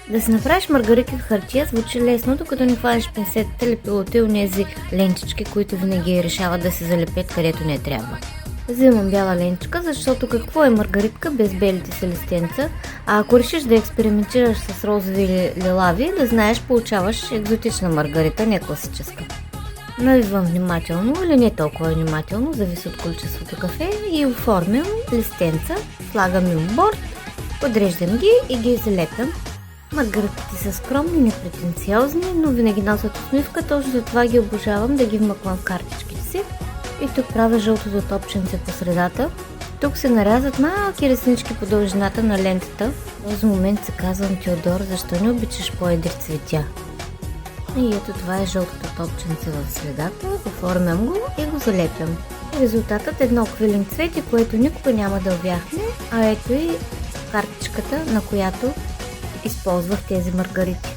Да си направиш маргарити от хартия звучи лесно, докато не хванеш пинцетата, лепилото и онези ленчички, които винаги решават да се залепят където не трябва. Взимам бяла ленчика, защото какво е маргаритка без белите си листенца, а ако решиш да експериментираш с розови или лилави, да знаеш, получаваш екзотична маргарита, не класическа. Наливам внимателно или не толкова внимателно, зависи от количеството кафе, и оформям листенца, слагам им борд, подреждам ги и ги залепям. Маргаритите са скромни, непретенциозни, но винаги носят усмивка, точно за това ги обожавам да ги вмъквам в картичките си. И тук правя жълтото топченце по средата. Тук се нарязат малки реснички по дължината на лентата. В този момент се казвам: Теодор, защо не обичаш по-едри цветя? И ето това е жълтото топченце в средата, оформям го и го залепям. Резултатът е едно квилин цвете, което никога няма да увяхне, а ето и картичката, на която използвах тези маргарити.